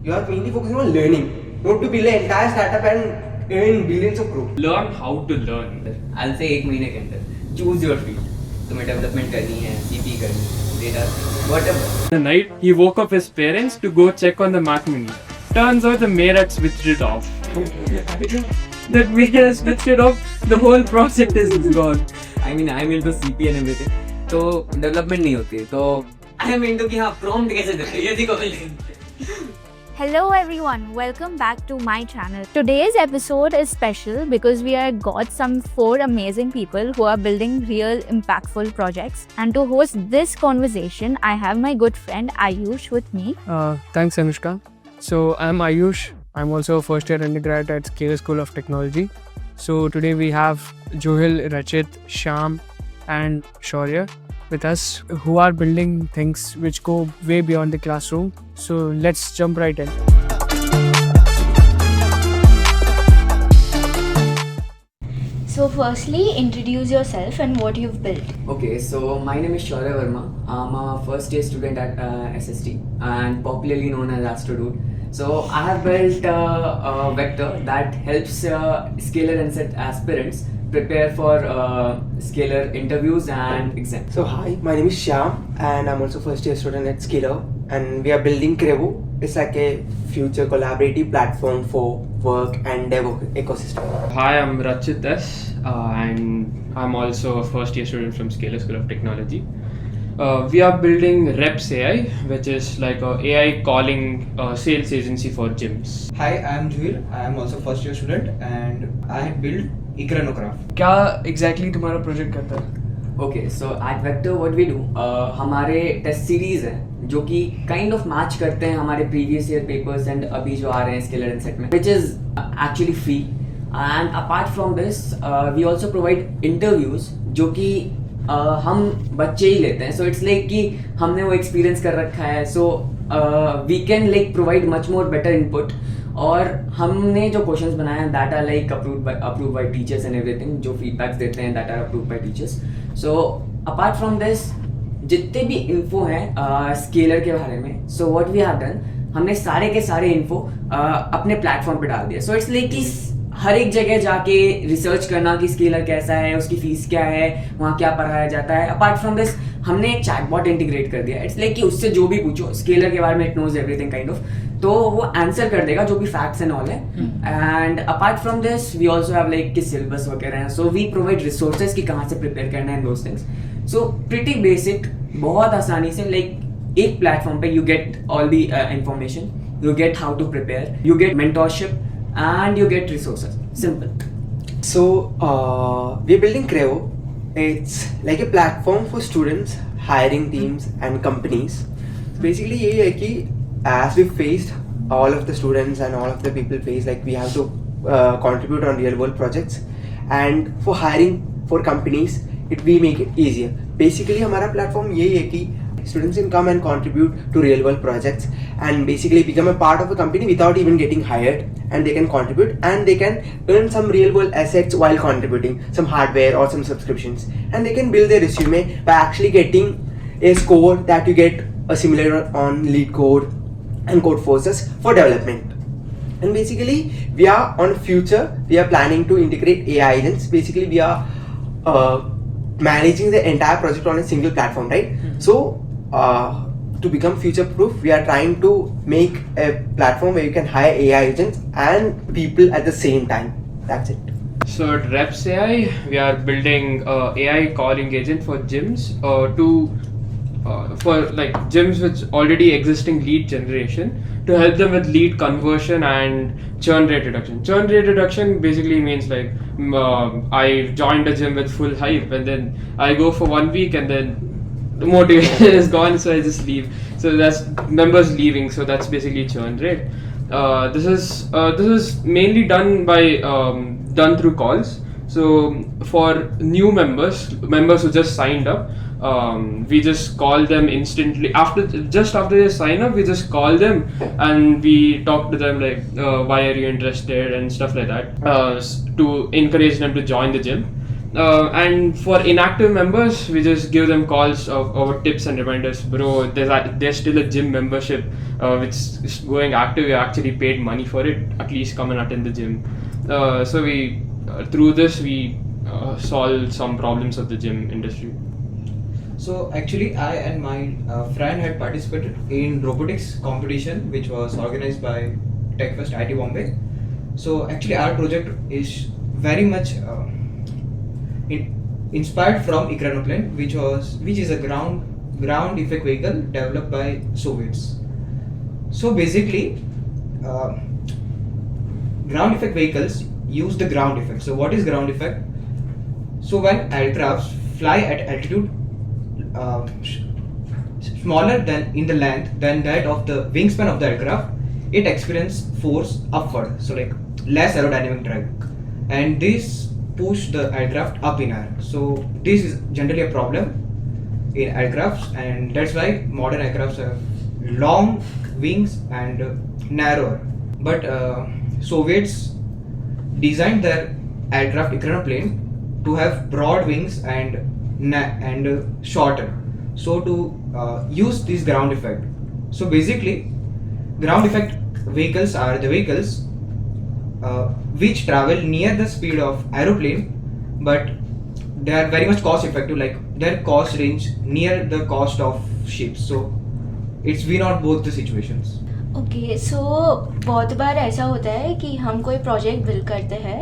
You are mainly focusing on learning, not to build an entire startup and earn billions of crores. Learn how to learn. I'll say 1 महीने के अंदर choose your field. तुम्हें development करनी है, CP करनी है, data whatever. The night he woke up his parents to go check on the Mac Mini. Turns out the mayor had switched it off. That mayor has switched it off. The whole project is gone. I mean I'm into CP and everything. तो development नहीं होती तो I am into कि हाँ prompt कैसे देते ये देखो Hello everyone, welcome back to my channel. Today's episode is special because we are got some 4 amazing people who are building real impactful projects. And to host this conversation, I have my good friend Ayush with me. Thanks, Anushka. So, I'm Ayush. I'm also a first year undergrad at Scalar School of Technology. So, today we have Johil, Rachit, Shyam, and Shaurya with us who are building things which go way beyond the classroom. So, let's jump right in. So firstly, introduce yourself and what you've built. Okay, so my name is Shaurya Verma. I'm a first year student at SST and popularly known as Astrodude. So I have built a vector that helps Scalar and set aspirants prepare for Scalar interviews and exams. So hi, my name is Shyam and I'm also first year student at Scalar and we are building Crevo. It's like a future collaborative platform for work and dev ecosystem. Hi, I'm Rachit S. And I'm also a first year student from Scalar School of Technology. We are building Reps AI, which is like a AI calling sales agency for gyms. Hi, I am Juil. I am also first year student and I had built Ikranograph. क्या exactly तुम्हारा project करता है? Okay, so at Vector what we do, हमारे test series हैं जो कि kind of match करते हैं हमारे प्रीवियस ईयर पेपर्स एंड अभी जो आ रहे हैं स्केलर एंड सेट में, which is actually free. And apart from this we also provide interviews जो कि हम बच्चे ही लेते हैं. सो इट्स लाइक कि हमने वो एक्सपीरियंस कर रखा है, so we can like provide much more better input. और हमने जो क्वेश्चंस बनाए हैं that are like approve by teachers and everything, जो फीडबैक्स देते हैं that are approve by teachers. So apart from this जितने भी इन्फो हैं स्केलर के बारे में, so what we have done, हमने सारे के सारे इन्फो अपने प्लेटफॉर्म पे डाल दिया. सो इट्स लाइक कि हर एक जगह जाके रिसर्च करना कि स्केलर कैसा है, उसकी फीस क्या है, वहाँ क्या पढ़ाया जाता है. अपार्ट फ्रॉम दिस हमने एक चैटबॉट इंटीग्रेट कर दिया. इट्स लाइक कि उससे जो भी पूछो स्केलर के बारे में, it knows everything kind of, तो वो आंसर कर देगा जो भी फैक्ट्स एंड ऑल है. And apart from this we also have like कि सिलेबस वगैरह है, सो वी प्रोवाइड रिसोर्सेज कि कहाँ से प्रिपेयर करना है those things. So pretty basic, बहुत आसानी से लाइक एक प्लेटफॉर्म पे you get all the information, you get how to prepare, you get mentorship and you get resources. Simple. So we're building Crevo. It's like a platform for students, hiring teams and companies. Basically ये है कि as we faced, all of the students and all of the people face, like we have to contribute on real world projects, and for hiring for companies we make it easier. Basically हमारा platform यही है कि students can come and contribute to real world projects and basically become a part of a company without even getting hired, and they can contribute and they can earn some real world assets while contributing some hardware or some subscriptions, and they can build their resume by actually getting a score that you get a similar on LeetCode and Codeforces for development. And basically we are on future, we are planning to integrate AI agents. Basically we are managing the entire project on a single platform, right? So to become future proof, we are trying to make a platform where you can hire AI agents and people at the same time. That's it. So at Reps AI, we are building AI calling agent for gyms for like gyms with already existing lead generation, to help them with lead conversion and churn rate reduction. Churn rate reduction basically means like I joined a gym with full hype and then I go for 1 week and then the motivation is gone, so I just leave. So that's members leaving, so that's basically churn rate. This is mainly done through calls. So for new members who just signed up, we just call them instantly after they sign up. We just call them and we talk to them like why are you interested and stuff like that, to encourage them to join the gym. And for inactive members, we just give them calls of our tips and reminders. Bro, there's still a gym membership which is going active. You actually paid money for it. At least come and attend the gym. So we through this we solve some problems of the gym industry. So actually, I and my friend had participated in robotics competition, which was organized by TechFest IT Bombay. So actually, our project is very much inspired from Ikranoplan, which is a ground effect vehicle developed by Soviets. So basically, ground effect vehicles use the ground effect. So what is ground effect? So when aircrafts fly at altitude smaller than in the length than that of the wingspan of the aircraft, it experiences force upward, so like less aerodynamic drag, and this push the aircraft up in air. So this is generally a problem in aircrafts, and that's why modern aircrafts have long wings and narrower. But Soviets designed their aircraft Ikranoplan to have broad wings and shorter, so to use this ground effect. So basically, ground effect vehicles are the vehicles which travel near the speed of aeroplane, but they are very much cost effective, like their cost range near the cost of ships. So it's win out both the situations. Okay so बहुत बार ऐसा होता है कि हम कोई project build करते हैं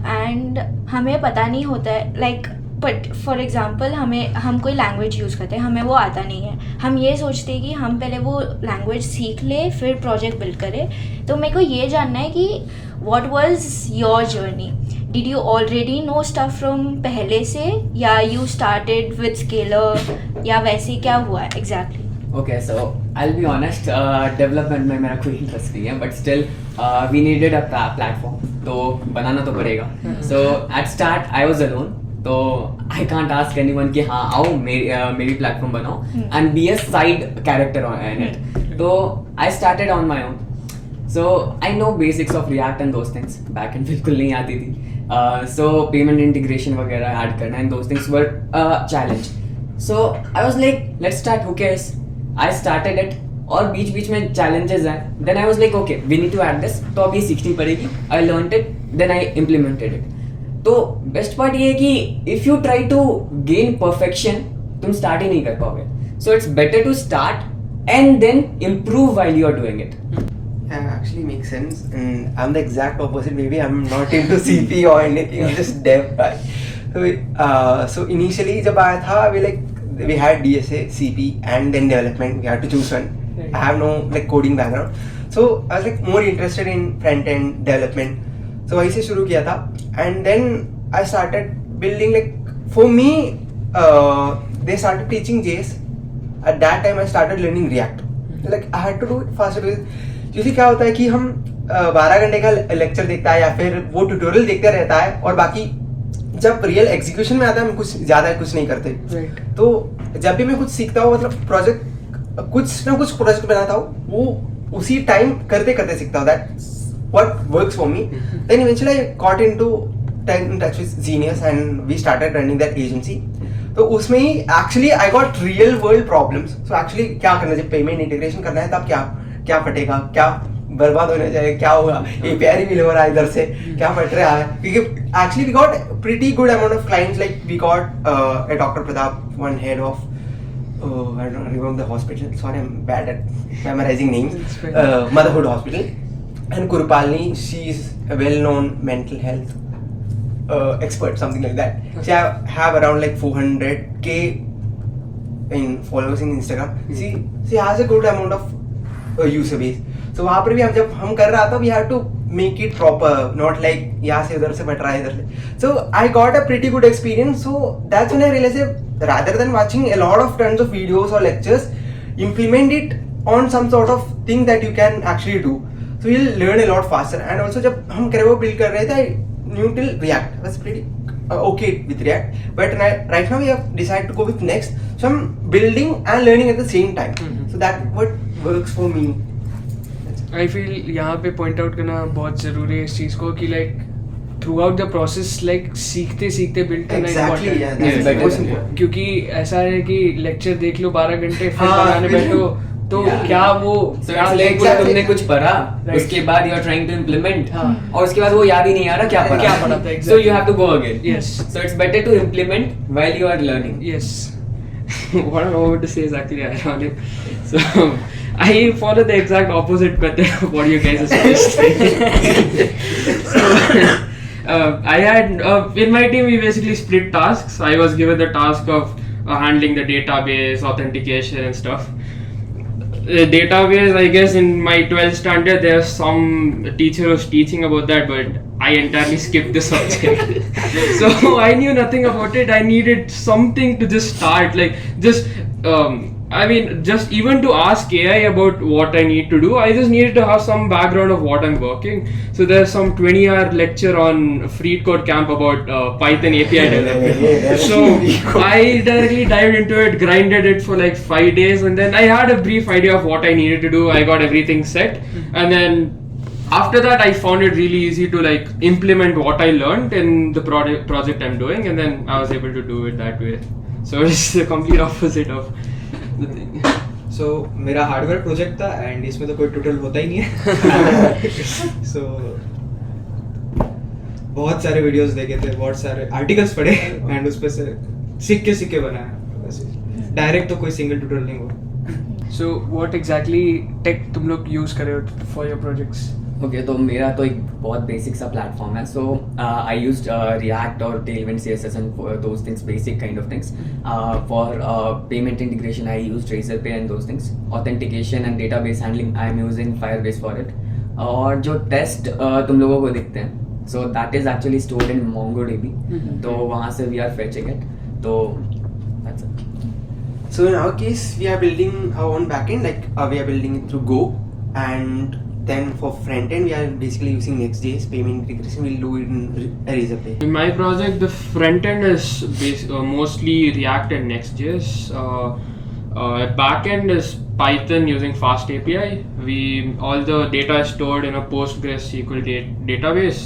and हमें पता नहीं होता है लाइक बट फॉर एग्जांपल हम कोई लैंग्वेज यूज़ करते हैं, हमें वो आता नहीं है, हम ये सोचते हैं कि हम पहले वो लैंग्वेज सीख ले फिर प्रोजेक्ट बिल्ड करें. तो मेरे को ये जानना है कि what was your journey? Did you already know stuff from पहले से, या यू स्टार्टेड विद स्केलर, या वैसे क्या हुआ exactly? Okay, so I'll be honest, development में मेरा कोई इंटरेस्ट नहीं है, but still we needed a platform, तो बनाना तो पड़ेगा. So at start I was alone, तो आई कांट आस्क एनीवन कि हाँ आओ मेरी प्लेटफॉर्म बनाओ and be a side character in it. तो I started on my own. So I know basics of React and those things, back end बिल्कुल नहीं आती थी. सो पेमेंट इंटीग्रेशन वगैरह ऐड करना and those things were challenge. So I was like let's start, who cares. I started it, और बीच बीच में चैलेंजेस हैं. Then I was like okay we need to add this, तो अब ये सीखनी पड़ेगी. I learned it, then I implemented it. तो बेस्ट पार्ट ये है कि if you try to gain perfection, तुम स्टार्ट ही नहीं कर पाओगे. So it's better to start and then improve while you are doing it. Yeah, actually makes sense, and I'm the exact opposite. Maybe I'm not into CP or anything. I'm just dev guy. So initially जब आया था, we had DSA, CP, and then development. We had to choose one. Right. I have no like coding background, so I was like more interested in front end development. So वहीं से शुरू किया था, and then I started building. Like for me, they started teaching JS. At that time, I started learning React. Like I had to do it faster because usually क्या होता है कि हम 12 घंटे का लेक्चर देखता है या फिर वो ट्यूटोरियल देखते रहता है, और बाकी जब रियल एग्जीक्यूशन में आता है हम कुछ ज़्यादा कुछ नहीं करते. तो जब भी मैं कुछ सीखता हूँ, मतलब प्रोजेक्ट कुछ ना कुछ प्रोजेक्ट बनाता हूँ, वो उसी टाइम करते करते सीखता हूँ. That's what works for me. Then eventually I got into touch with Genius and we started running that agency. तो उसमें ही actually I got real world problems. So actually क्या करना चाहिए, पेमेंट इंटीग्रेशन करना है तब क्या फटेगा, क्या बर्बाद होने जाएगा, क्या होगा, API मिल हो रहा है इधर से, क्या फट रहा है. क्योंकि actually we got pretty good amount of clients. Like we got a Dr. Pratap, one head of I don't remember the hospital. Sorry, I'm bad at memorizing names. Motherhood Hospital. And Kurupalni, she is a well-known mental health expert, something like that. She have around like 400K in followers in Instagram. She has a good amount of user base. So वहाँ पर भी जब हम कर रहा था, we had to make it proper, not like यहाँ से उधर से बट रहा है इधर से. So I got a pretty good experience. So that's when I realized that rather than watching a lot of tons of videos or lectures, implement it on some sort of thing that you can actually do. So you'll learn a lot faster. And also जब हम Crevo build कर रहे थे, I knew till React. I was pretty okay with React. But right now we have decided to go with Next. So I'm building and learning at the same time. So that what works for me. I feel यहाँ पे point out करना बहुत ज़रूरी है इस चीज़ को कि like throughout the process like सीखते सीखते build करना Exactly, important yeah, है। that's better. most important. क्योंकि ऐसा है कि लेक्चर देख लो 12 घंटे फिर हाँ, बनाने फिर- बैठो तो Yeah. क्या वो So क्या it's like exactly. तुमने कुछ पढ़ा, Right. उसके बाद you are trying to implement, हाँ. और उसके बाद वो याद ही नहीं आ रहा क्या पढ़ा. क्या पढ़ा था, So exactly. you have to go again. Yes. So it's better to implement while you are learning. Yes. What I'm about to say is actually ironic. So I follow the exact opposite method of what you guys are suggesting. So I had in my team we basically split tasks. I was given the task of handling the database, authentication, and stuff. The database, I guess in my 12th standard there's some teacher who's teaching about that, but I entirely skipped the subject. So I knew nothing about it. I needed something to just start, like just I mean, just even to ask AI about what I need to do, I just needed to have some background of what I'm working. So there's some 20-hour lecture on Freed Code Camp about Python API development. So I directly dived into it, grinded it for like 5 days, and then I had a brief idea of what I needed to do. I got everything set, and then after that I found it really easy to like implement what I learned in the project I'm doing, and then I was able to do it that way. So it's the complete opposite of the thing. सो मेरा hardware project था and इसमें तो कोई tutorial होता ही नहीं है. सो बहुत सारे वीडियोस देखे थे, बहुत सारे आर्टिकल्स पढ़े एंड उस पे से सीख के बनाया. वैसे डायरेक्ट तो कोई सिंगल ट्यूटोरियल नहीं हुआ. So what exactly tech तुम लोग use कर रहे हो for your projects? Okay, तो मेरा तो एक बहुत बेसिक सा प्लेटफॉर्म है. सो आई यूज्ड React और Tailwind CSS and for those things, basic kind of things. For payment integration, I used Razorpay and those things. Authentication and database handling, I am using Firebase for it. और जो test तुम लोगों को दिखते हैं, so that is actually stored in MongoDB. तो वहाँ से we are fetching it. तो that's it. So in our case, we are building our own backend, like we are building it through Go, and then for front end we are basically using Next.js. Payment integration we'll do it in Razorpay. In my project, the front end is mostly React and Next.js. Back end is Python using Fast API. All the data is stored in a PostgreSQL database,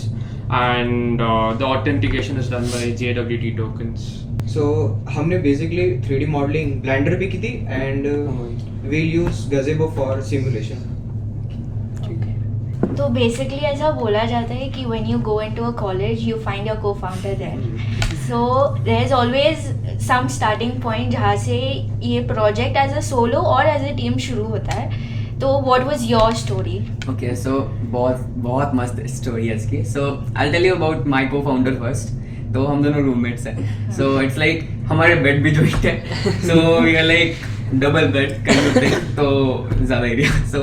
and the authentication is done by JWT tokens. सो हमने basically 3D modelling blender पे की थी and we use Gazebo for simulation. तो basically ऐसा बोला जाता है कि when you go into a college you find your co-founder there. So there is always some starting point जहाँ से ये प्रोजेक्ट एज अ सोलो और एज अ टीम शुरू होता है. तो what was your story? Okay, so बहुत मस्त स्टोरी है इसकी. So I'll tell you about my co-founder first. तो हम दोनों रूममेट्स हैं. So it's like हमारे बेड भी जॉइंट है. So we are like double bed kind of thing. तो ज़्यादा एरिया. So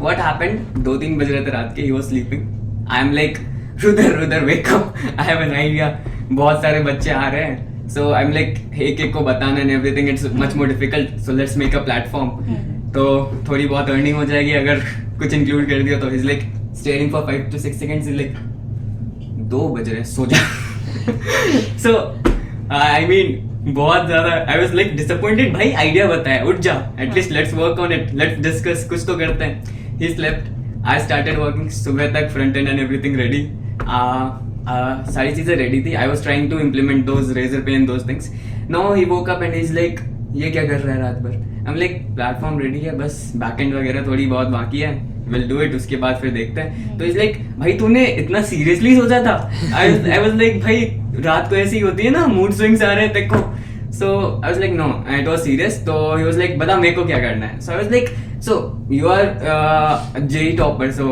what happened? 2-3 बज रहे थे रात के. He was sleeping. I am like रुदर wake up. I have an idea. बहुत सारे बच्चे आ रहे हैं. So I'm like एक को बताना and everything. It's much more difficult. So let's make a platform. तो थोड़ी बहुत अर्निंग हो जाएगी अगर कुछ इंक्लूड कर दिया तो. He's like staring for 5 to 6 seconds. He's like 2 बज रहे सो जा. So I mean बहुत ज़्यादा I was like disappointed. भाई आइडिया बताया, उठ जा, at least let's work on it, let's discuss, कुछ तो करते हैं. He slept. I started working. सुबह तक front end and everything ready. सारी चीज़ें ready थी. I was trying to implement those Razorpay and those things. Now he woke up and he's like ये क्या कर रहा है रात भर. I'm like प्लेटफॉर्म रेडी है, बस बैकएंड वगैरह थोड़ी बहुत बाकी है, विल डू इट, उसके बाद फिर देखते हैं. तो इज लाइक भाई तूने इतना सीरियसली सोचा था? आई वाज लाइक भाई रात को ऐसी होती है ना, मूड स्विंग्स आ रहे हैं देखो. So I was like no, it was serious. तो ही वाज लाइक बता मेरे को क्या करना है. So I was like so you are JEE topper. So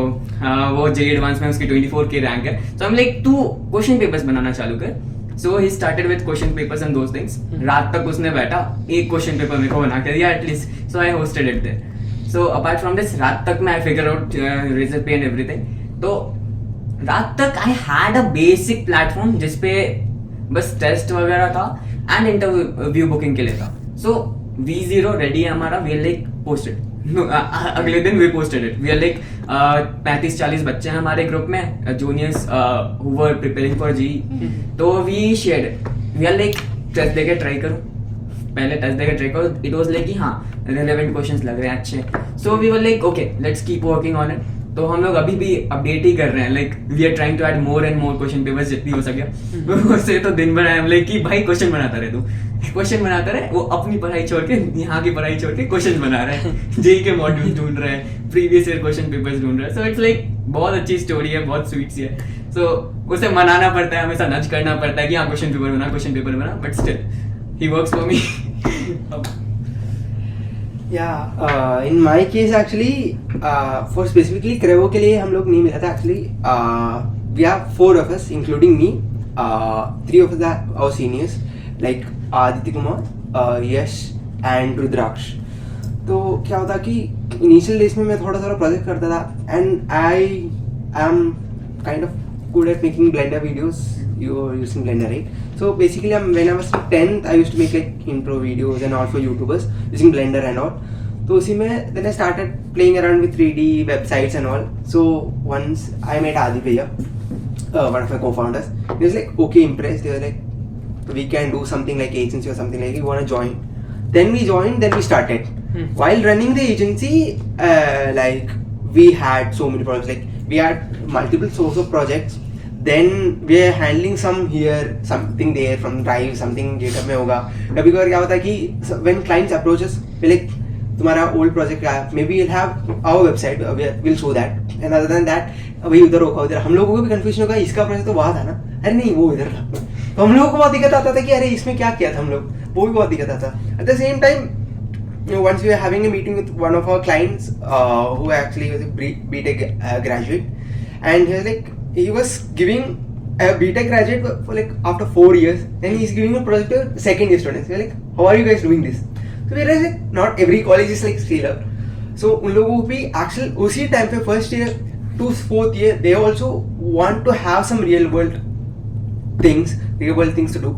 वो जेई एडवांस में उसकी 24K रैंक है. सो आई एम लाइक तू क्वेश्चन पेपर्स बनाना चालू कर. So he started with question papers and those things. रात तक उसने बैठा, एक क्वेश्चन पेपर मेरे को बना के दिया at least. So I hosted it there. So apart from this, रात तक मैं figure out Razorpay and everything. तो रात तक I had a basic platform जिसपे बस टेस्ट वगैरह था and इंटरव्यू बुकिंग के लिए था. So V0 रेडी है हमारा. We are like posted. अगले दिन we posted it. We are like 35-40 बच्चे हैं हमारे ग्रुप में, juniors who were preparing for JEE. तो we shared it. We are like test देके ट्राई करो, पहले टेस्ट देके ट्राई करो. इट वाज लाइक कि हाँ रिलेवेंट क्वेश्चंस लग रहे हैं अच्छे. So we were like okay let's keep working on it. तो हम लोग अभी भी अपडेट ही कर रहे हैं, like we are trying to add more and more question papers जितनी हो सके। उससे तो दिन भर आई लाइक कि भाई क्वेश्चन बनाता रहे, तू क्वेश्चन बनाता रहे। वो अपनी पढ़ाई छोड़ के, यहाँ की पढ़ाई छोड़ के क्वेश्चन बना रहे हैं, जेई के मॉड्यूल ढूंढ रहे हैं, प्रीवियस ईयर क्वेश्चन पेपर्स ढूंढ रहे हैं। सो इट्स लाइक बहुत अच्छी स्टोरी है, बहुत स्वीट सी है। सो उसे मनाना पड़ता है, हमेशा नच करना पड़ता है कि हाँ क्वेश्चन पेपर बना, but still he works for me. Yeah, in my case actually, for specifically Crevo के लिए हम लोग नहीं मिला था actually. We have 4 of us, including me. 3 of us are our seniors, like Aditya Kumar, Yash and Rudraksh. तो क्या होता कि initial days में मैं थोड़ा प्रोजेक्ट करता था, and I am kind of good at making Blender videos. You are using Blender, right? So basically, when I was 10th, I used to make like intro videos and all for YouTubers using Blender and all. तो उसी में then I started playing around with 3D websites and all. So once I met Adi Bhaiya, one of my co-founders. He was like, okay, impressed. They were like, we can do something like agency or something like. You want to join? Then we joined. Then we started. While running the agency, like we had so many projects. Like we had multiple source of projects. Then we are handling some here, something there from Drive, something GitHub में होगा. कभी कभार क्या होता है कि when clients approach us, we like तुम्हारा old project क्या है? Maybe we'll have our website, we'll show that. And other than that, वही उधर होगा उधर. हम लोगों को भी confusion होगा, इसका project तो वहाँ था ना? अरे नहीं वो इधर था. तो हम लोगों को बहुत दिक्कत आता था कि अरे इसमें क्या किया था हम लोग? वो भी बहुत दिक्कत आता. At the same time, once we were having a meeting with one of our clients who actually was a BTech graduate, and he was like, he was giving a BTech graduate for like after 4 years, and he's giving a project to second year students. We're like, how are you guys doing this? So we realized like not every college is like scale up. So उन लोगों को भी actually उसी time पे first year to 4th year they also want to have some real world things to do.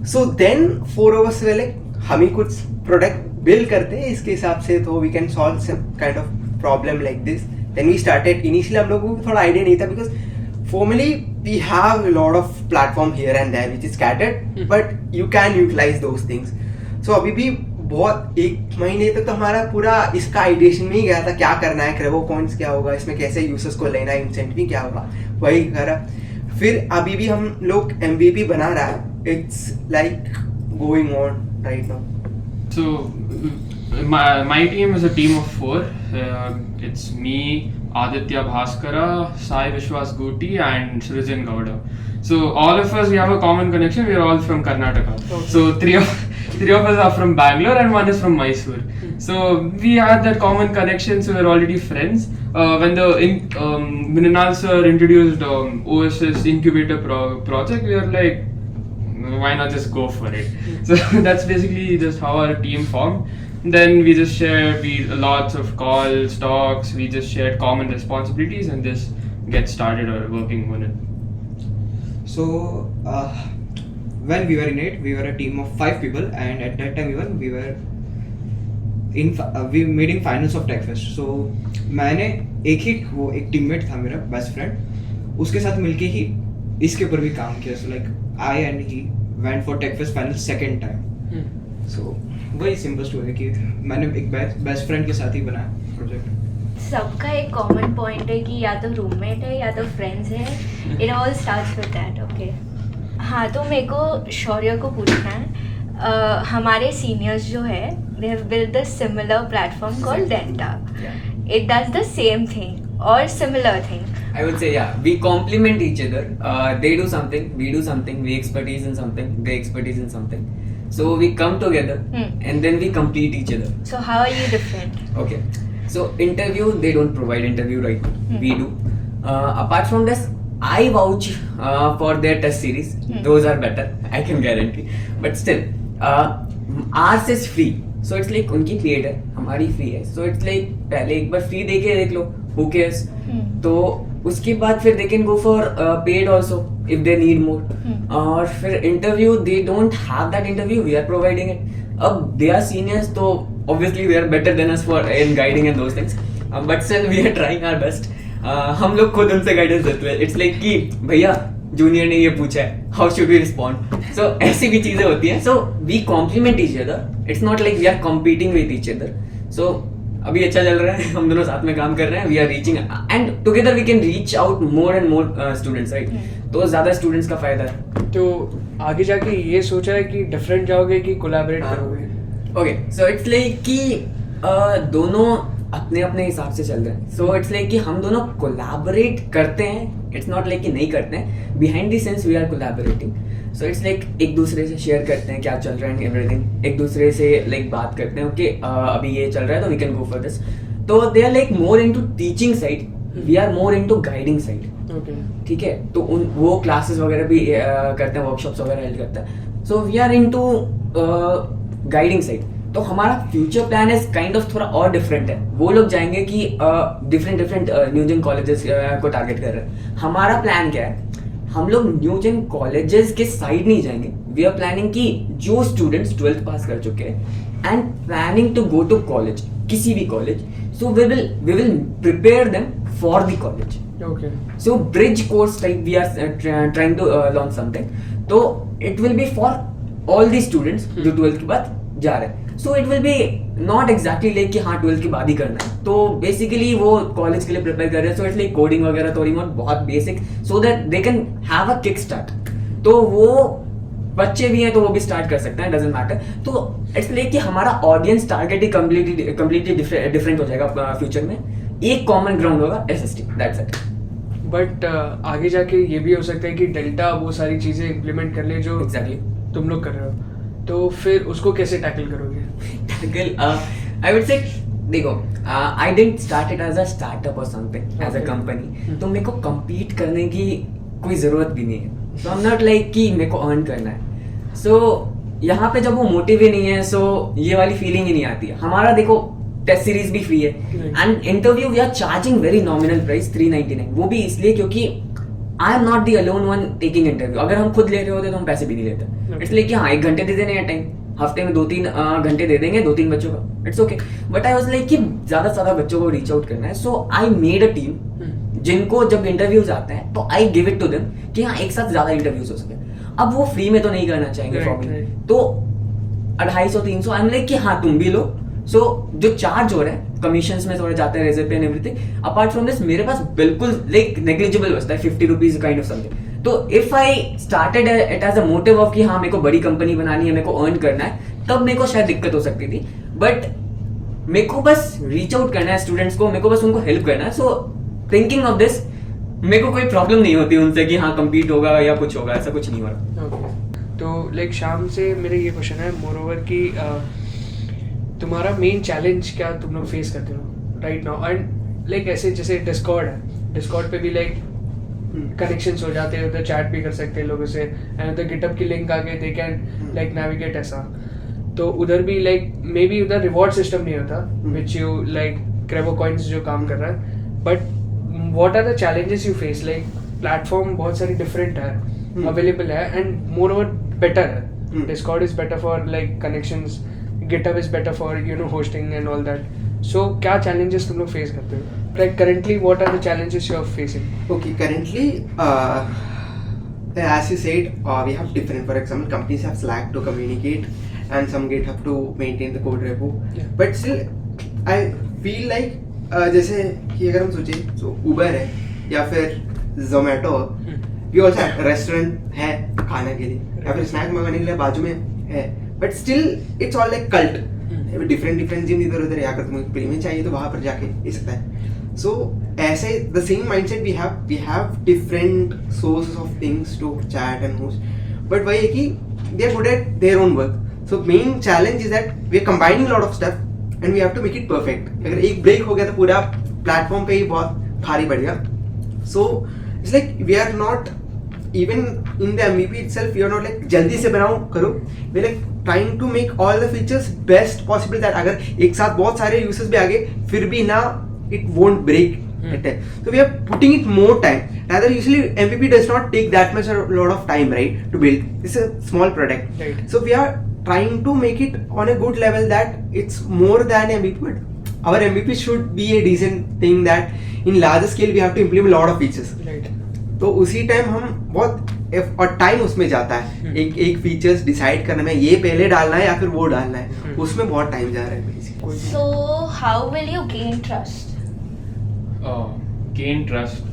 So then 4 of us were like, हम ही कुछ product build करते हैं इसके हिसाब से, तो we can solve some kind of problem like this. Then we started. Initially हम लोगों को थोड़ा idea नहीं था because formally we have a lot of platform here and there which is scattered, but you can utilize those things. So अभी भी बहुत 1 महीने तक तो हमारा पूरा इसका आइडिएशन में ही गया था, क्या करना है, क्रेवो पॉइंट्स क्या होगा, इसमें कैसे यूजर्स को लेना है, इंसेंटिव क्या होगा, वही करा. फिर अभी भी हम लोग MVP बना रहा है. It's like going on right now. So my team is a team of 4. It's me, Aditya Bhaskara, Sai Vishwas Guti and Srijan Gowda. So all of us, we have a common connection. We are all from Karnataka. Okay. So three of us are from Bangalore and one is from Mysore. So we had that common connection. So we're already friends. When the Mrinal sir introduced OSS incubator project, we were like, why not just go for it? So that's basically just how our team formed. Then we just shared lots of calls, talks, we just shared common responsibilities and just get started working on it. So when we were in it, we were a team of 5 people, and at that time even we were we made in finals of TechFest. So मैंने एक teammate था मेरा best friend, उसके साथ मिलके ही इसके ऊपर भी काम किया. So like I and he went for TechFest finals second time. So वही सिंपल स्टोरी कि मैंने एक बेस्ट फ्रेंड के साथ ही बनाया प्रोजेक्ट. सबका एक कॉमन पॉइंट है कि या तो रूममेट है या तो फ्रेंड्स है. It all starts with that. Okay, हाँ, तो मेरे को शौर्य को पूछना है. हमारे सीनियर्स जो है they have build the similar platform called Denta. It does the same thing और similar thing. I would say yeah, we complement each other. They do something, we do something, we expertise in something, they expertise in something. So we come together and then we complete each other. So how are you different? Okay. So interview, they don't provide interview, right? We do. Apart from this, I vouch for their test series. Those are better, I can guarantee. But still, ours is free. So it's like उनकी paid है, हमारी free है. So it's like पहले एक बार free देके देख लो, who cares? तो उसके बाद फिर they can go for paid also if they need more. और फिर interview, they don't have that interview, we are providing it. अब they are seniors, तो obviously they are better than us for in guiding and those things. But still we are trying our best. हम लोग खुद उनसे guidance देते हैं. It's like कि भैया जूनियर ने ये पूछा है, how should we respond. So ऐसी भी चीजें होती हैं. So we complement each other. It's not like we are competing with each other. So अभी अच्छा चल रहा है, हम दोनों साथ में काम कर रहे हैं, we are reaching and together we can reach out more and more students, right? तो ज़्यादा स्टूडेंट्स का फायदा है। तो आगे जाके ये सोचा है कि डिफरेंट जाओगे कि कोलैबोरेट हाँ। करोगे? ओके, सो इट्स लाइक कि दोनों अपने अपने हिसाब से चल रहे हैं। सो इट्स लाइक कि हम दोनों कोलैबोरेट करते हैं, इट्स नॉट लाइक कि नहीं करते हैं, behind the scenes we are collaborating. So it's like एक दूसरे से शेयर करते हैं क्या चल रहा है, एवरीथिंग एक दूसरे से लाइक बात करते हैं, ओके अभी ये चल रहा है तो we can go for this. तो they are like more into teaching side, we are more into guiding side. Okay, ठीक है, तो वो क्लासेस वगैरह भी करते हैं, वर्कशॉप्स वगैरह हेल्प करते हैं। So we are into guiding side. तो हमारा future plan is kind of थोड़ा और डिफरेंट है। वो लोग जाएंगे कि डिफरेंट न्यूजन कॉलेजेस को टारगेट कर रहे हैं। हमारा प्लान क्या है, हम लोग न्यूजन कॉलेजेस के साइड नहीं जाएंगे। वी आर प्लानिंग कि जो स्टूडेंट्स 12th पास कर चुके हैं and planning to go to college, किसी भी college, so we will prepare them for the college. Okay, So bridge course type we are trying to launch something. तो it will be for all the students जो 12th के बाद जा रहे हैं. So it will be not exactly like कि हाँ 12th के बाद ही करना है. तो basically वो कॉलेज के लिए प्रिपेयर कर रहे हैं. So it's like कोडिंग वगैरह थोड़ी बहुत बहुत basic, so that they can have a kick start. तो वो बच्चे भी हैं तो वो भी स्टार्ट कर सकते हैं, डजेंट मैटर. तो इट्स लाइक कि हमारा ऑडियंस टारगेट ही कम्प्लीटली डिफरेंट हो जाएगा फ्यूचर में. एक कॉमन ग्राउंड होगा, SST, दैट्स इट. बट आगे जाके ये भी हो सकता है कि डेल्टा वो सारी चीज़ें इम्प्लीमेंट कर ले जो एग्जैक्टली तुम लोग कर रहे हो, तो फिर उसको कैसे टैकल करोगे? टैकल आई वुड से, देखो I didn't start it as a startup और समथिंग, एज अ कंपनी. तो मेरे को compete करने की कोई ज़रूरत भी नहीं है. So I am not like कि मेरे को अर्न करना है. सो यहाँ पे जब वो मोटिव ही नहीं है, सो ये वाली फीलिंग ही नहीं आती है. हमारा देखो टेस्ट सीरीज भी फ्री है and interview we are charging very nominal price 399. वो भी इसलिए क्योंकि I am not the alone one taking interview. अगर हम खुद ले रहे होते तो हम पैसे भी नहीं लेते. इसलिए कि हाँ 1 घंटे दे देने टाइम, हफ्ते में 2-3 घंटे दे देंगे 2-3 बच्चों का, it's okay. But I was like कि ज्यादा से ज्यादा बच्चों को रीच आउट करना है. So I made a team जिनको जब इंटरव्यूज आते हैं तो I give it to them कि हाँ एक साथ ज्यादा इंटरव्यूज हो सके. अब वो फ्री में तो नहीं करना चाहेंगे फॉर्मली, तो 250-300 आई एम लाइक कि हाँ तुम भी लो. सो जो चार्ज हो रहे हैं कमीशंस में थोड़े जाते हैं, Razorpay and everything. Apart from this मेरे पास बिल्कुल लाइक नेग्लिजिबल बचता है, 50 रुपीज काइंड ऑफ समथिंग. तो if I started it as a motive of कि हाँ मेरे को बड़ी कंपनी बनानी है, मेरे को अर्न करना है, तब मेरे को शायद दिक्कत हो सकती थी. बट मेरे को बस रीच आउट करना है स्टूडेंट्स को, मेरे को बस उनको हेल्प करना है. सो थिंकिंग ऑफ दिस मेरे को कोई प्रॉब्लम नहीं होती उनसे कि हाँ कम्पीट होगा या कुछ होगा, ऐसा कुछ नहीं हो रहा. ओके, तो लाइक शाम से मेरे ये क्वेश्चन है मोर ओवर कि तुम्हारा मेन चैलेंज क्या तुम लोग फेस करते हो राइट नाउ? एंड लाइक ऐसे जैसे डिस्कॉर्ड है, डिस्कॉर्ड पे भी लाइक कनेक्शंस हो जाते हैं, उधर चैट भी कर सकते हैं लोगों से, एंड उधर गिटअप की लिंक आके दे कैन लाइक नेविगेट ऐसा. तो उधर भी लाइक मे बी उधर रिवॉर्ड सिस्टम नहीं होता विच यू लाइक क्रेवो कॉइन्स जो काम कर रहा है. But what are the challenges you face? Like platform बहुत सारी डिफरेंट है, अवेलेबल है, एंड मोर ओवर बेटर है. Discord is better for like connections, GitHub is better for hosting and all that. So क्या challenges तुम लोग face करते हो? Like currently what are the challenges you are facing? Okay, currently as you said, we have different, for example, companies have Slack to communicate and some GitHub to maintain the code repo. Yeah. But still I feel like जैसे कि अगर हम सोचे तो Uber है या फिर Zomato, we also have restaurant है खाने के लिए या फिर स्नैक मंगाने के लिए बाजू में है. But still it's all like cult. Different gym इधर उधर या कर तुम्हें प्रीमियम चाहिए तो वहाँ पर जाके ले सकता है. सो ऐसे the same mindset we have different sources of things to chat and host. But वही है कि they are good at their own work. So main challenge is that we are combining lot of stuff and we have to make it perfect. अगर एक break हो गया तो पूरा platform पे ही बहुत भारी पड़ गया. So it's like we are not even in the MVP itself, you are not like जल्दी से बनाओ करो. we like trying to make all the features best possible that अगर एक साथ बहुत सारे users भी आ गए फिर भी ना it won't break it. So we are putting it more time. Rather usually MVP does not take that much a lot of time, right, to build. It's a small product. Right. So we are trying to make it on a good level that it's more than MVP, but our MVP should be a decent thing that in larger scale we have to implement a lot of features. Right. तो उसी time हम बहुत और time उसमें जाता है एक एक फीचर्स डिसाइड करने में, ये पहले डालना है या फिर वो डालना है, उसमें बहुत टाइम जा रहा है basically. So, how will you gain trust? Gain trust.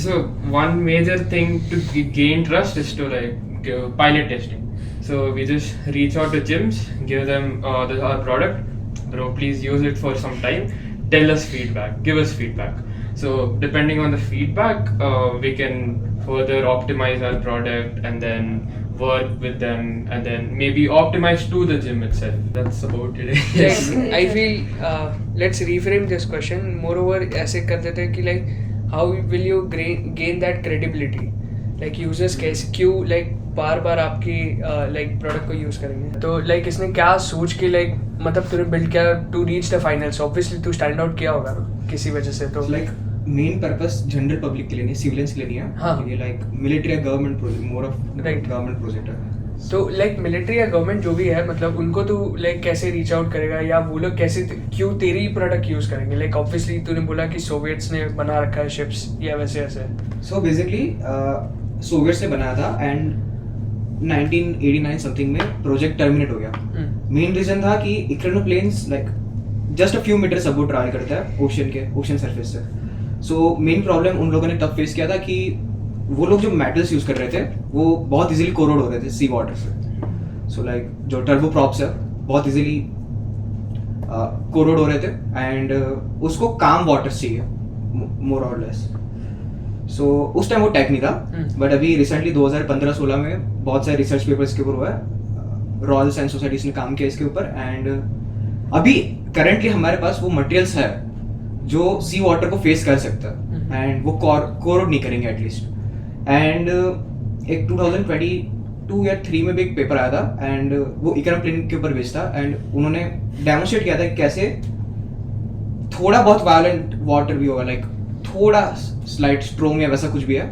So one major thing to gain trust is to like give pilot testing. So we just reach out to gyms, give them our product. Bro, please use it for some time. Tell us feedback. Give us feedback. So depending on the feedback, we can further optimize our product and then work with them and then maybe optimize to the gym itself. That's about it. Yes, I feel let's reframe this question. Moreover, ऐसे कर देते हैं कि like how will you gain that credibility? Like users कैसे क्यों like बार आपकी like product को use करेंगे? तो like इसने क्या सोच के like मतलब तूने build किया to reach the finals? Obviously तू stand out किया होगा ना किसी वजह से तो. Like main purpose general public के लिए नहीं, सिविलियंस के लिए नहीं है। हाँ। ये लाइक मिलिट्री या government project, more of Right. Government project है। तो लाइक मिलिट्री या गवर्नमेंट जो भी है मतलब उनको तू लाइक कैसे रीच आउट करेगा या वो लोग कैसे क्यों तेरी प्रोडक्ट यूज करेंगे? लाइक ऑब्वियसली तूने बोला कि सोवियट्स ने बना रखा है शिप्स या वैसे ऐसे। सो बेसिकली सोवियत से बनाया था एंड 1989 समथिंग में प्रोजेक्ट टर्मिनेट हो गया। मेन रीजन था कि ekranoplans like just a few metres above travel करता है ओशन सरफेस से। सो मेन प्रॉब्लम उन लोगों ने तब फेस किया था कि वो लोग जो मेटल्स यूज कर रहे थे वो बहुत इजीली कोरोड हो रहे थे सी वाटर से। सो लाइक जो टर्बो प्रॉप्स है बहुत इजीली कोरोड हो रहे थे एंड उसको काम वाटर चाहिए मोर और लेस। सो उस टाइम वो टेक नहीं था, बट अभी रिसेंटली 2015-16 में बहुत सारे रिसर्च पेपर्स के ऊपर हुआ है, रॉयल साइंस सोसाइटीज ने काम किया इसके ऊपर एंड अभी करेंटली हमारे पास वो मटेरियल्स है जो सी वाटर को फेस कर सकता है एंड वो कोरोड नहीं करेंगे एटलीस्ट। एंड एक 2022 या 3 में भी एक पेपर आया था एंड वो इक्रेनो प्लेन के ऊपर बेस्ड था एंड उन्होंने डेमोन्स्ट्रेट किया था कि कैसे थोड़ा बहुत वायलेंट वाटर भी होगा, लाइक थोड़ा स्लाइट स्ट्रोम या वैसा कुछ भी है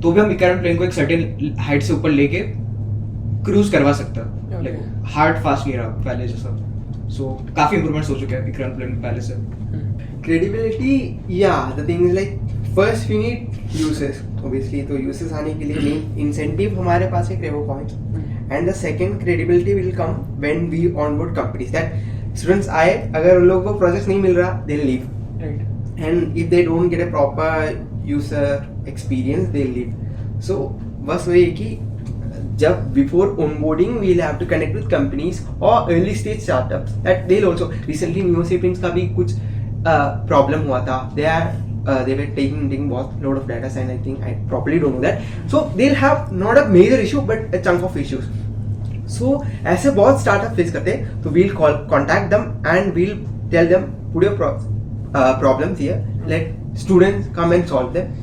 तो भी हम इक्रेनो प्लेन को एक सर्टेन हाइट से ऊपर लेके क्रूज करवा सकता है, लाइक हार्ड फास्ट नहीं रहा पहले जैसा। सो काफी इंप्रूवमेंट्स हो चुके हैं इक्रेनो प्लेन में पहले से। Credibility, yeah, the thing is like first we need users obviously, तो users आने के लिए main incentive हमारे पास है Crevo Coins and the second credibility will come when we onboard companies that students आए, अगर उन लोगों को projects नहीं मिल रहा they'll leave, and if they don't get a proper user experience they'll leave. So बस वही है कि जब before onboarding we'll have to connect with companies or early stage startups that they'll also recently Neosapiens का भी कुछ problem हुआ था, they were taking lot of data and I think I properly don't know that, so they'll have not a major issue but a chunk of issues. So ऐसे बहुत startup face करते हैं तो we'll contact them and we'll tell them put your problems here, let students come and solve them.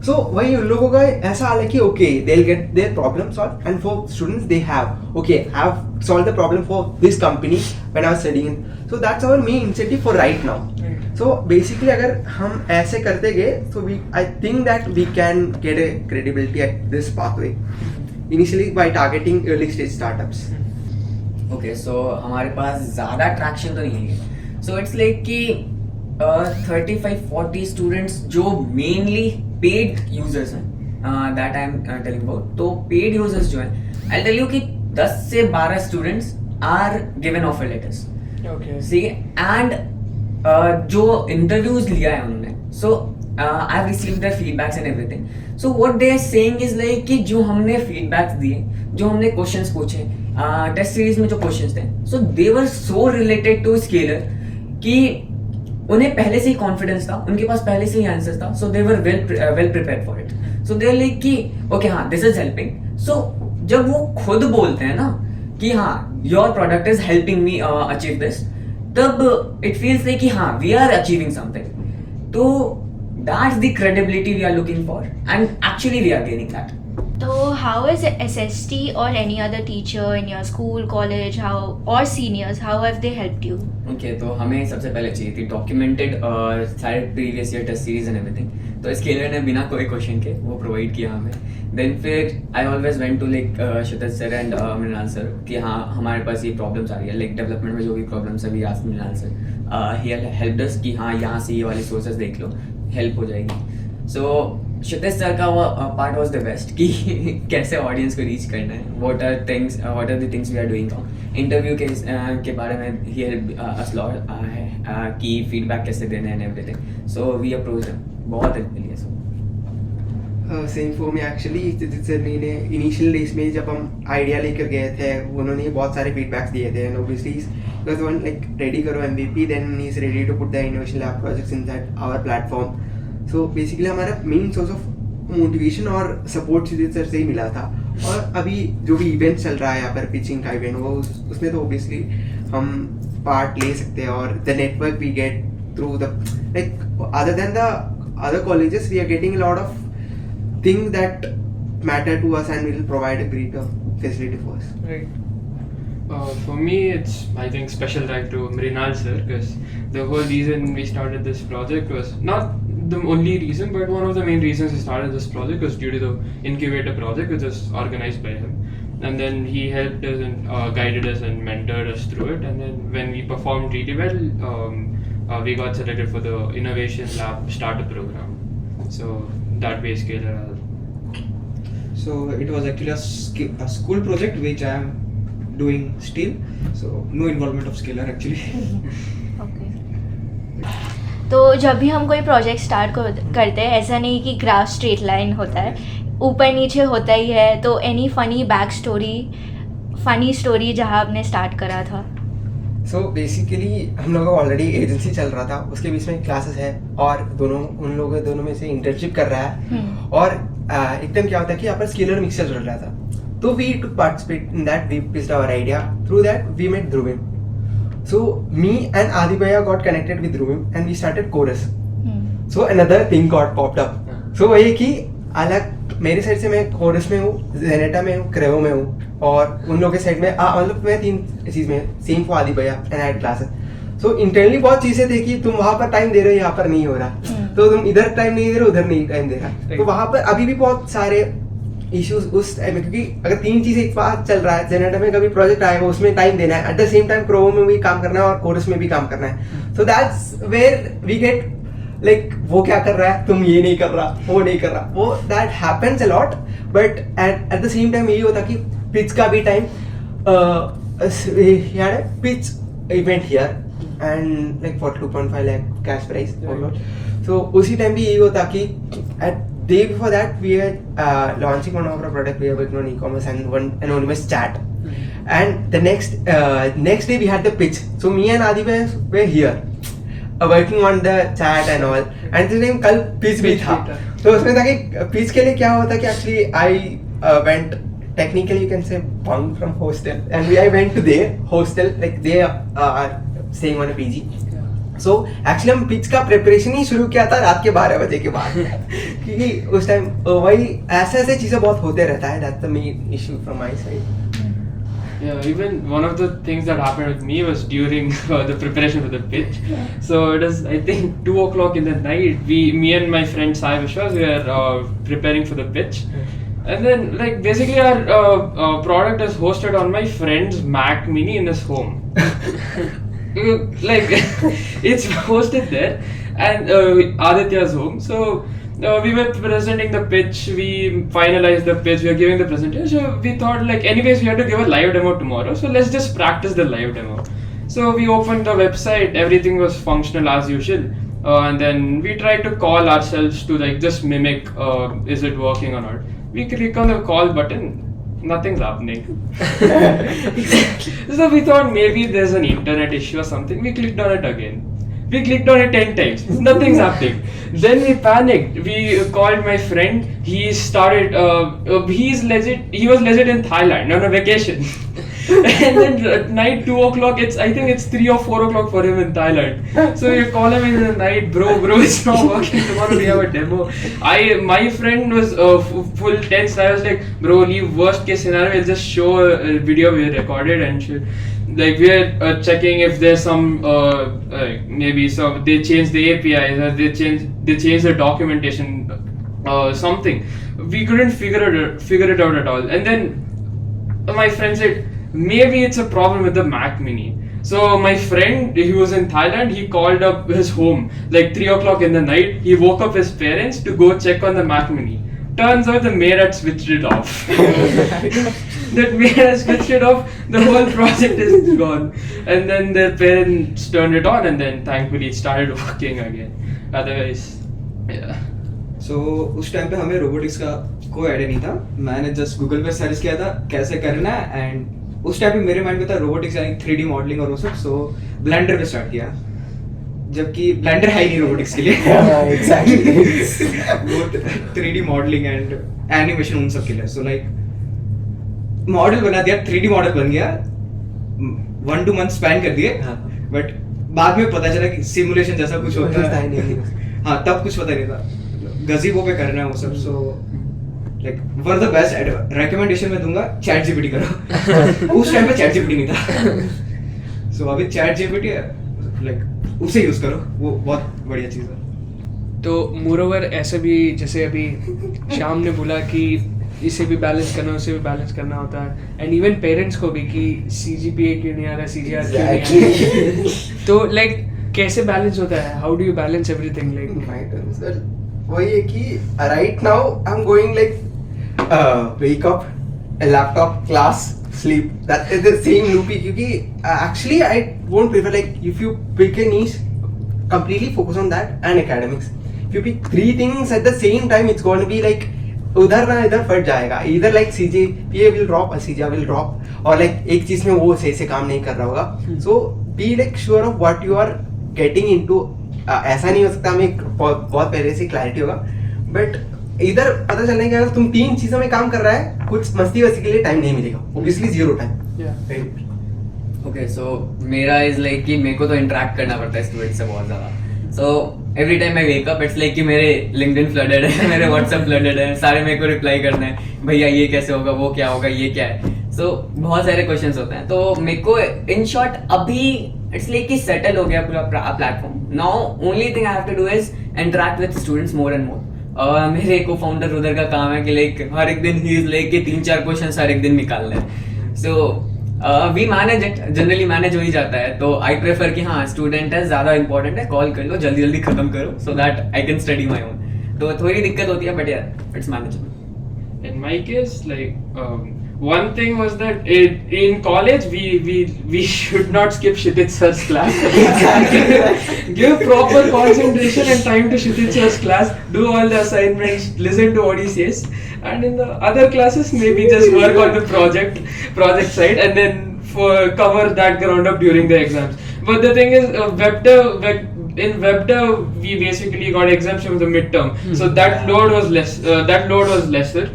So वही उन लोगों का ऐसा हाल है कि okay they'll get their problem solved and for students they have okay have solved the problem for this company when I was studying, so that's our main incentive for right now. So basically अगर हम ऐसे करते गए so I think that we can get a credibility at this pathway initially by targeting early stage startups. Okay so हमारे पास ज़्यादा traction तो नहीं है, सो इट्स लाइक कि 35-40 स्टूडेंट्स जो मेनली पेड यूजर्स हैं that I am telling about. तो paid users जो हैं आई टेल यू कि 10 से 12 students are given offer letters, see and जो इंटरव्यूज लिया है उन्होंने, so I have received their feedbacks and everything. So what they are saying is like कि जो हमने फीडबैक्स दिए, जो हमने क्वेश्चंस पूछे टेस्ट सीरीज में जो क्वेश्चंस थे, सो they were so related to scalar कि उन्हें पहले से ही कॉन्फिडेंस था, उनके पास पहले से ही आंसर्स था, so they were well prepared for it. So they are like कि ओके हाँ दिस इज हेल्पिंग। सो जब वो खुद बोलते हैं ना कि हाँ your product is helping me achieve this, तब इट फील्स लाइक कि हाँ वी आर अचीविंग समथिंग। तो that's the credibility we are looking for and actually we are gaining that. So how is SST or any other teacher in your school, college, or seniors, how have they helped you? Okay तो हमें सबसे पहले चाहिए थी documented सारे previous year test series and everything, तो Scaler ने बिना कोई क्वेश्चन के वो प्रोवाइड किया हमें। देन फिर I always went to like Kshitij sir and Mrinal sir कि हाँ हमारे पास ये प्रॉब्लम्स आ रही है, लाइक डेवलपमेंट में जो भी प्रॉब्लम्स है we asked Mrinal sir, he helped us कि हाँ यहाँ से ये वाली सोर्सेज देख लो, हेल्प हो जाएगी। सो क्षितिज सर का वो पार्ट वाज द बेस्ट कि कैसे ऑडियंस को रीच करना है, what are the things we are doing now. Interview के बारे में ही हेल्प अस लॉट कि फीडबैक कैसे देना है and everything, so we approach them, बहुत हेल्प मिली है। So same for me actually. Sir ने इनिशियल डेज में जब हम आइडिया लेकर गए थे, उन्होंने बहुत सारे फीडबैक्स दिए थे, and obviously because one like ready करो MVP, then he is ready to put the innovation lab projects inside our platform. So basically हमारा मेन सोर्स ऑफ मोटिवेशन और सपोर्ट क्षितिज सर से ही मिला था। और अभी जो भी इवेंट चल रहा है यहाँ पर, पिचिंग का इवेंट, वो उसमें तो ऑब्वियसली हम पार्ट ले सकते हैं, और the network we get through the like other then the other colleges we are getting a lot of things that matter to us and will provide a greater facility for us. Right. For me, it's I think special thanks to Mrinal sir, because the whole reason we started this project was not the only reason, but one of the main reasons we started this project was due to the incubator project, which was organized by him. And then he helped us and guided us and mentored us through it. And then when we performed really well, we got selected for the Innovation Lab Startup Program. So that way Scalar. So it was actually a school project which I am doing still. So no involvement of Scalar actually. Okay. तो जब भी हम कोई project start करते हैं, ऐसा नहीं कि ग्राफ स्ट्रेट लाइन होता है, ऊपर नीचे होता ही है। तो एनी फनी स्टोरी जहाँ आपने स्टार्ट करा था? सो बेसिकली हम लोगों का ऑलरेडी एजेंसी चल रहा था, उसके बीच में क्लासेस है, और उन लोगों दोनों में से इंटर्नशिप कर रहा है। और एकदम क्या होता है कि यहाँ पर स्केलर मिक्सचर चल रहा था, तो we too participate in that, we pitched our idea, through that we met Dhruvin. So me and Adi भैया got connected with Dhruvin and we started chorus. So another thing got popped up. So वही कि अलग मेरी side से मैं coarse में हूँ, जेनेटा में हूँ, क्रेओ में हूँ, और उन लोगों के साइड में मतलब मैं 3 चीज में सेम फॉर आदि भैया and I classes. So internally बहुत चीजें थी कि तुम वहां पर टाइम दे रहे हो, यहाँ पर नहीं हो रहा, तो तुम इधर टाइम नहीं दे रहे, उधर नहीं टाइम दे रहा। तो वहां पर अभी भी बहुत सारे इश्यूज उस टाइम में, क्योंकि अगर 3 चीजें एक साथ चल रहा है, जेनेटा में कभी प्रोजेक्ट आएगा उसमें टाइम देना है, eight the same time crow में भी काम करना है और कोरस में भी काम करना है। So that's where we get like वो क्या कर रहा है, तुम ये नहीं कर रहा, वो नहीं कर रहा, वो that happens a lot. But at the same time यही होता कि पिच का भी time pitch event here and like for 2.5 lakh cash prize. So उसी टाइम भी यही होता कि at day before that we are launching one of our product, we are working on e-commerce and one anonymous chat, and the next day we had the pitch. So me and Adi were here working on the chat and all, and this time कल pitch भी था। तो उसमें था कि pitch के लिए क्या होता कि actually I went technically you can say bunk from hostel, and I went to their hostel, like they are staying on a PG. So actually हम पिच का प्रिपरेशन ही शुरू किया था रात के 12 बजे के बाद क्योंकि उस टाइम वही ऐसे चीजें बहुत होते रहता है। That's the main issue from my side. Yeah, even one of the things that happened with me was during the preparation for the pitch. So it was, I think, 2 o'clock in the night. Me and my friend Sai Vishwas, we were preparing for the pitch. And then, like, basically our product is hosted on my friend's Mac Mini in his home. Like, it's hosted there, and Aditya's home. So we were presenting the pitch, we finalized the pitch, we were giving the presentation. So we thought, like, anyways, we had to give a live demo tomorrow, so let's just practice the live demo. So we opened the website, everything was functional as usual, and then we tried to call ourselves to, like, just mimic is it working or not. We click on the call button, nothing's happening. So we thought maybe there's an internet issue or something. We clicked on it again. We clicked on it 10 times. Nothing's happening. Then we panicked. We called my friend. He started. He was legit in Thailand on a vacation. And then at night 2 o'clock. I think it's 3 or 4 o'clock for him in Thailand. So you call him in the night, bro, it's not working. Tomorrow we have a demo. My friend was full tense. I was like, bro, leave worst case scenario. We'll just show a video we recorded and shit. Like, we're checking if there's some maybe some they changed the APIs or they changed the documentation, something. We couldn't figure it out at all. And then my friend said maybe it's a problem with the Mac Mini. So my friend, he was in Thailand. He called up his home like 3 o'clock in the night. He woke up his parents to go check on the Mac Mini. Turns out the maid had switched it off. That maid had switched it off. The whole project is gone. And then their parents turned it on, and then thankfully it started working again. Otherwise, yeah. सो उस time पे हमें robotics का कोई idea नहीं था. मैंने just Google पे search किया था कैसे करना है, एंड उस टाइम पे मेरे माइंड में था रोबोटिक्स यानी 3D मॉडलिंग और वो सब. सो ब्लेंडर पे स्टार्ट किया, जबकि ब्लेंडर है ही नहीं रोबोटिक्स के लिए. वो 3D मॉडलिंग एंड एनिमेशन उन सब के लिए. सो लाइक मॉडल बना दिया, 3D मॉडल बन गया, 1-2 मंथ स्पेंड कर दिए. बट बाद में पता चला कि सिमुलेशन जैसा कुछ होता है. हाँ, तब कुछ पता नहीं था, गज़ीबो पे करना है वो सब. So like one of the best recommendation मैं दूंगा, चैट जीपीटी करो. उस टाइम पे चैट जीपीटी नहीं था. सो अभी चैट जीपीटी है, लाइक उसे यूज करो, वो बहुत बढ़िया चीज है. तो मोरओवर ऐसे भी जैसे अभी श्याम ने बोला कि इसे भी बैलेंस करना, उसे भी बैलेंस करना होता है, एंड इवन पेरेंट्स को भी कि CGPA क्यों नहीं आ रहा, CGR क्यों नहीं आ रहा. तो लाइक कैसे बैलेंस होता है, how do you balance everything? Like वही है कि right now I am going like wake up, laptop, class, sleep. That is the same loopy. क्योंकि actually I won't prefer like if you pick a niche, completely focus on that and academics. If you pick 3 things at the same time, it's going to be like उधर ना इधर फट जाएगा. Either like CGPA will drop or CGR will drop, और like एक चीज में वो सही से काम नहीं कर रहा होगा. So be like sure of what you are getting into. ऐसा नहीं हो सकता हमें बहुत पहले से क्लैरिटी होगा, बट इधर पता चलने के अगर तुम 3 चीजों में काम कर रहा है, कुछ मस्ती वस्ती के लिए टाइम नहीं मिलेगा. Obviously 0 time. ओके, सो मेरा इज लाइक कि मेरे को तो इंटरेक्ट करना पड़ता है स्टूडेंट से बहुत ज़्यादा. So every time I wake up it's like कि मेरे लिंक्डइन फ्लडेड है, मेरे व्हाट्सएप फ्लडेड है, सारे मेरे को रिप्लाई करना है, भैया ये कैसे होगा, वो क्या होगा, ये क्या है. सो बहुत सारे क्वेश्चंस होते हैं. तो मेरे को इन शॉर्ट अभी इट्स लाइक कि सेटल हो गया पूरा platform. Now only thing I have to do is interact with students more and more. मेरे को फाउंडर उधर का काम है कि लाइक हर एक दिन ही इज लाइक कि 3-4 क्वेश्चंस हर एक दिन निकालने हैं. So we manage it, generally manage हो ही जाता है. तो आई प्रेफर कि हाँ स्टूडेंट है, ज़्यादा इंपॉर्टेंट है, कॉल कर लो, जल्दी जल्दी खत्म करो so that I can study my own. तो थोड़ी दिक्कत होती है बट यार it's manageable. In my case, like one thing was that in college we should not skip Kshitij sir's class. Give proper concentration and time to Kshitij sir's class. Do all the assignments. Listen to what he says. And in the other classes, maybe just work on the project side, and then cover that ground up during the exams. But the thing is, in WebDev, we basically got exemption from the midterm, so that load was less. That load was lesser.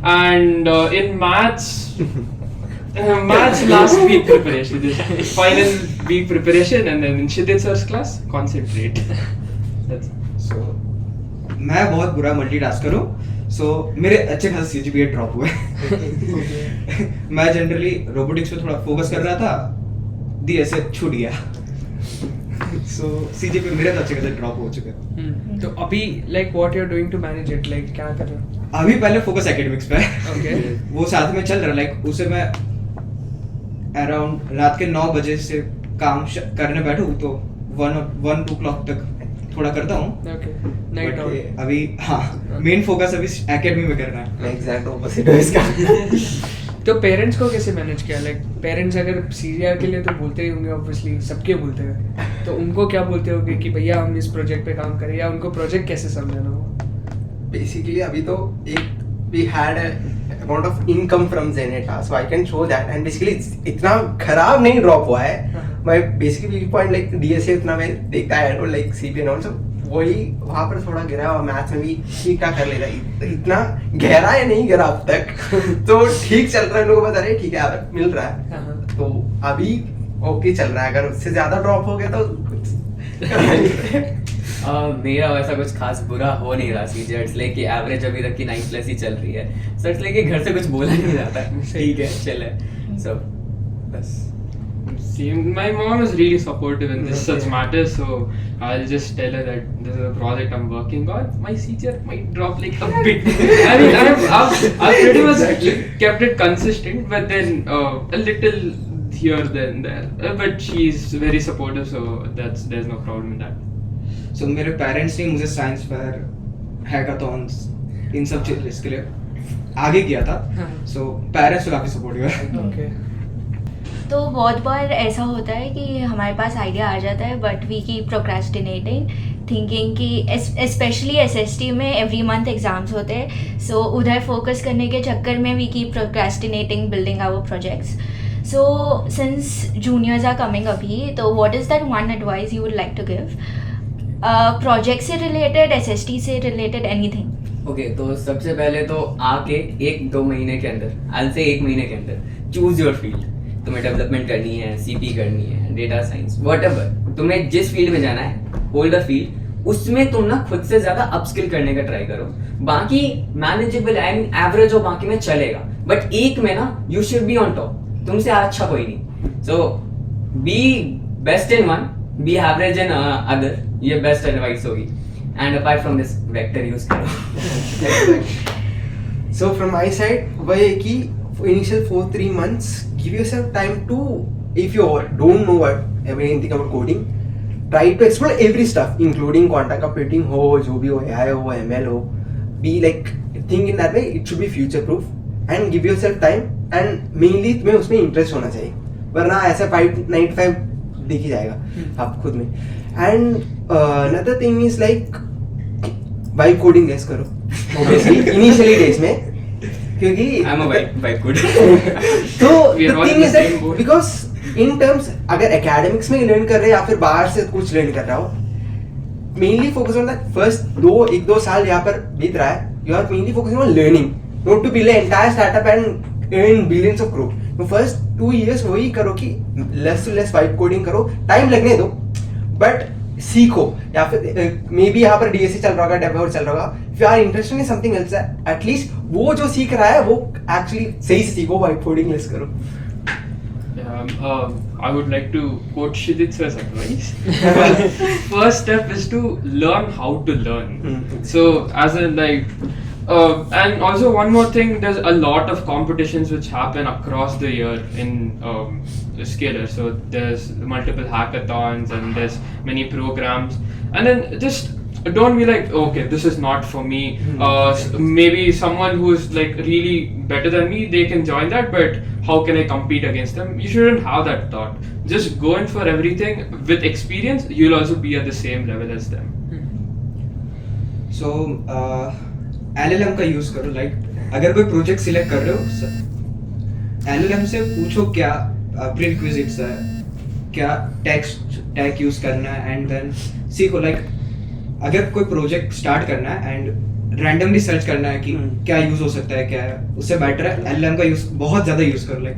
And in maths last week preparation, this final week preparation, and then in Kshitij sir's class, concentrate. That's so मैं बहुत बुरा multitasker हूँ. सो मेरे अच्छे खासे CGPA drop हुए. मैं generally robotics पे थोड़ा फोकस कर रहा था, दी ऐसे छूट गया. सो CGPA मेरे तो अच्छे खासे ड्रॉप हो चुके हैं. तो अभी like what you are doing to manage it, like क्या कर रहे हो? अभी पहले फोकस एकेडमिक्स पे है. Okay. वो साथ में चल रहा है. लाइक उसे मैं अराउंड रात के 9 बजे से काम करने बैठूं तो 1-2 क्लॉक तक थोड़ा करता हूँ. Okay. Night out. अभी हाँ मेन फोकस अभी एकेडमी में करना है. एग्जैक्ट ऑपोजिट है इसका. तो पेरेंट्स को कैसे मैनेज किया? लाइक पेरेंट्स अगर CGR के लिए तो बोलते ही होंगे, ऑब्वियसली सबके बोलते हैं, तो उनको क्या बोलते होंगे कि भैया हम इस प्रोजेक्ट पे काम करें, या उनको प्रोजेक्ट कैसे समझाना हो? Basically अभी तो we had a amount of income from Zeneta, so I can show that. And basically इतना खराब नहीं ड्रॉप हुआ है. My basically point like DSA इतना मैं देखता है और like CPA और सब वही वहाँ पर थोड़ा गिरा, और मैथ्स में भी ठीक ठाक कर लेता है. इतना गहरा है नहीं गिरा अब तक. तो ठीक चल रहा है, लोग बता रहे ठीक है यार मिल रहा है. तो अभी ओके चल रहा है. अगर उससे ज्यादा ड्रॉप हो गया तो मेरा वैसा कुछ खास बुरा हो नहीं रहा. CGR इट्स लाइक कि एवरेज अभी तक की 9+ ही चल रही है. सो इट्स लाइक कि घर से कुछ बोला नहीं जाता. ठीक है चल है सब बस. My mom is really supportive in this such matters, so I'll just tell her that this is a project I'm working on. My CGR might drop like a bit. I mean, I've pretty much kept it consistent, but then a little here then there, but she's very supportive, so there's no problem in that. So मेरे parents ने मुझे science fair, hackathons इन सब चीज़ के लिए आगे किया था. So parents तो काफ़ी सपोर्टिव है. Okay. तो बहुत बार ऐसा होता है कि हमारे पास आइडिया आ जाता है but we keep procrastinating, thinking कि स्पेशली एसएसटी में एवरी मंथ एग्जाम्स होते हैं, सो उधर फोकस करने के चक्कर में we keep procrastinating building our projects. So since juniors are coming अभी, तो what is that one advice you would like to give, project से रिलेटेड, एसएसटी से रिलेटेड, एनीथिंग? ओके, तो सबसे पहले तो आके 1-2 महीने के अंदर, आज से 1 महीने के अंदर चूज योर फील्ड. तुम्हें डेवलपमेंट करनी है, सीपी करनी है, डेटा साइंस, व्हाटएवर, तुम्हें जिस फील्ड में जाना है, होल्ड द फील्ड. उसमें तुम ना खुद से ज्यादा अपस्किल करने का ट्राई करो. बाकी मैनेजेबल एंड एवरेज हो, बाकी में चलेगा, बट एक में ना you should be on top. तुमसे अच्छा कोई नहीं. So be best in one, be average in other. ये बेस्ट एडवाइस होगी. And apart from this, vector use करो. So from my side, वही है कि initial 4-3 months, give yourself time to, if you don't know anything about coding, try to explore every stuff, including quantum computing हो, जो भी हो, AI हो, ML हो. Be like, think in that way, it should be future proof, and give yourself time, and mainly तुम्हें उसमें interest होना चाहिए, वरना ऐसा 5-9-5 दिख ही जाएगा आप खुद में. And another thing is like, vibe coding less करो, obviously initially days में, क्योंकि I'm a vibe coder. तो We are the all thing in the is that same boat. because in terms अगर academics में learn कर रहे हैं या फिर बाहर से कुछ learn कर रहा हो, mainly focus on that first 1-2 साल यहाँ पर बीत रहा है, you are mainly focusing on learning, not to build an entire startup and earn billions of crore. तो first 2 years वही करो कि less to less vibe coding करो, time लगने दो, but सीखो. या फिर मे बी यहाँ पर डीएससी चल रहा होगा, डेवलपर चल रहा होगा, if you are interested in something else, at least वो जो सीख रहा है वो एक्चुअली सही से सीखो, वाइब कोडिंग लेस करो. I would like to quote Shiditsa's advice. First step is to learn how to learn. So, as in like, and also one more thing, there's a lot of competitions which happen across the year in Scalar. So there's multiple hackathons and there's many programs, and then just don't be like, okay, this is not for me. Maybe someone who's like really better than me, they can join that, but how can I compete against them? You shouldn't have that thought. Just go in for everything. With experience, you'll also be at the same level as them. So LLM का use करो. Like अगर कोई project select कर रहे हो, LLM से पूछो क्या प्रीरिक्विजिट्स है, क्या टैग यूज करना है, एंड देन सीखो. लाइक अगर कोई प्रोजेक्ट स्टार्ट करना है एंड रैंडमली सर्च करना है कि क्या यूज हो सकता है, क्या है, उससे बेटर है LLM का यूज बहुत ज्यादा यूज करो. लाइक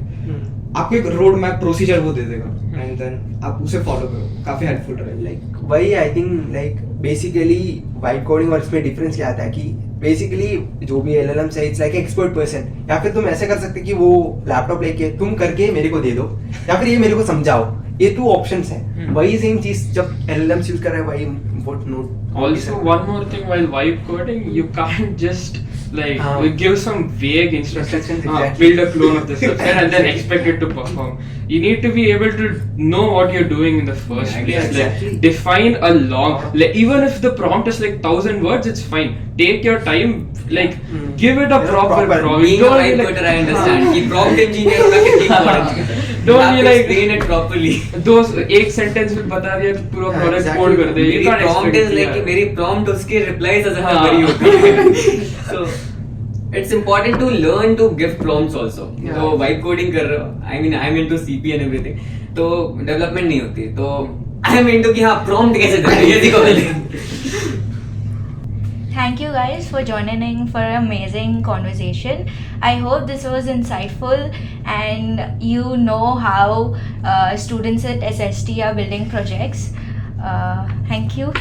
आपको एक रोड मैप प्रोसीजर वो दे देगा एंड देन आप उसे फॉलो करो, काफी हेल्पफुल रहेगा. लाइक वही I think like basically vibe coding और इसमें डिफरेंस क्या आता है कि बेसिकली जो भी LLM है, इट्स लाइक एक्सपर्ट पर्सन. या फिर तुम ऐसे कर सकते कि वो लैपटॉप लेके तुम करके मेरे को दे दो, या फिर ये मेरे को समझाओ. ये 2 ऑप्शंस हैं. वही सेम चीज जब LLM यूज कर रहे हैं, वही import note. Also, one more thing, while vibe coding, you can't just like give some vague instructions, Exactly. build a clone of this website and then expect it to perform. You need to be able to know what you're doing in the first place. Exactly. Like, define a long, like, even if the prompt is like 1,000 words, it's fine. Take your time, like give it a proper prompt. Being a vibe coder, I understand. कि prompt engineer होना कितनी important है. Don't You be have to like explain it properly. those एक sentence में बता दिया तो पूरा Yeah, product exactly. code कर दे. You मेरी can't prompt expect is it, like कि yeah. मेरी prompt उसके replies से ज्यादा हाँ. बड़ी होती है. So it's important to learn to give prompts also. Yeah. तो vibe coding कर रहे हो, I mean I'm into CP and everything, तो development नहीं होती, तो I'm into कि हाँ prompt कैसे देते हैं ये सीखो पहले. Thank you guys for joining in for an amazing conversation. I hope this was insightful and you know how students at SST are building projects. Thank you.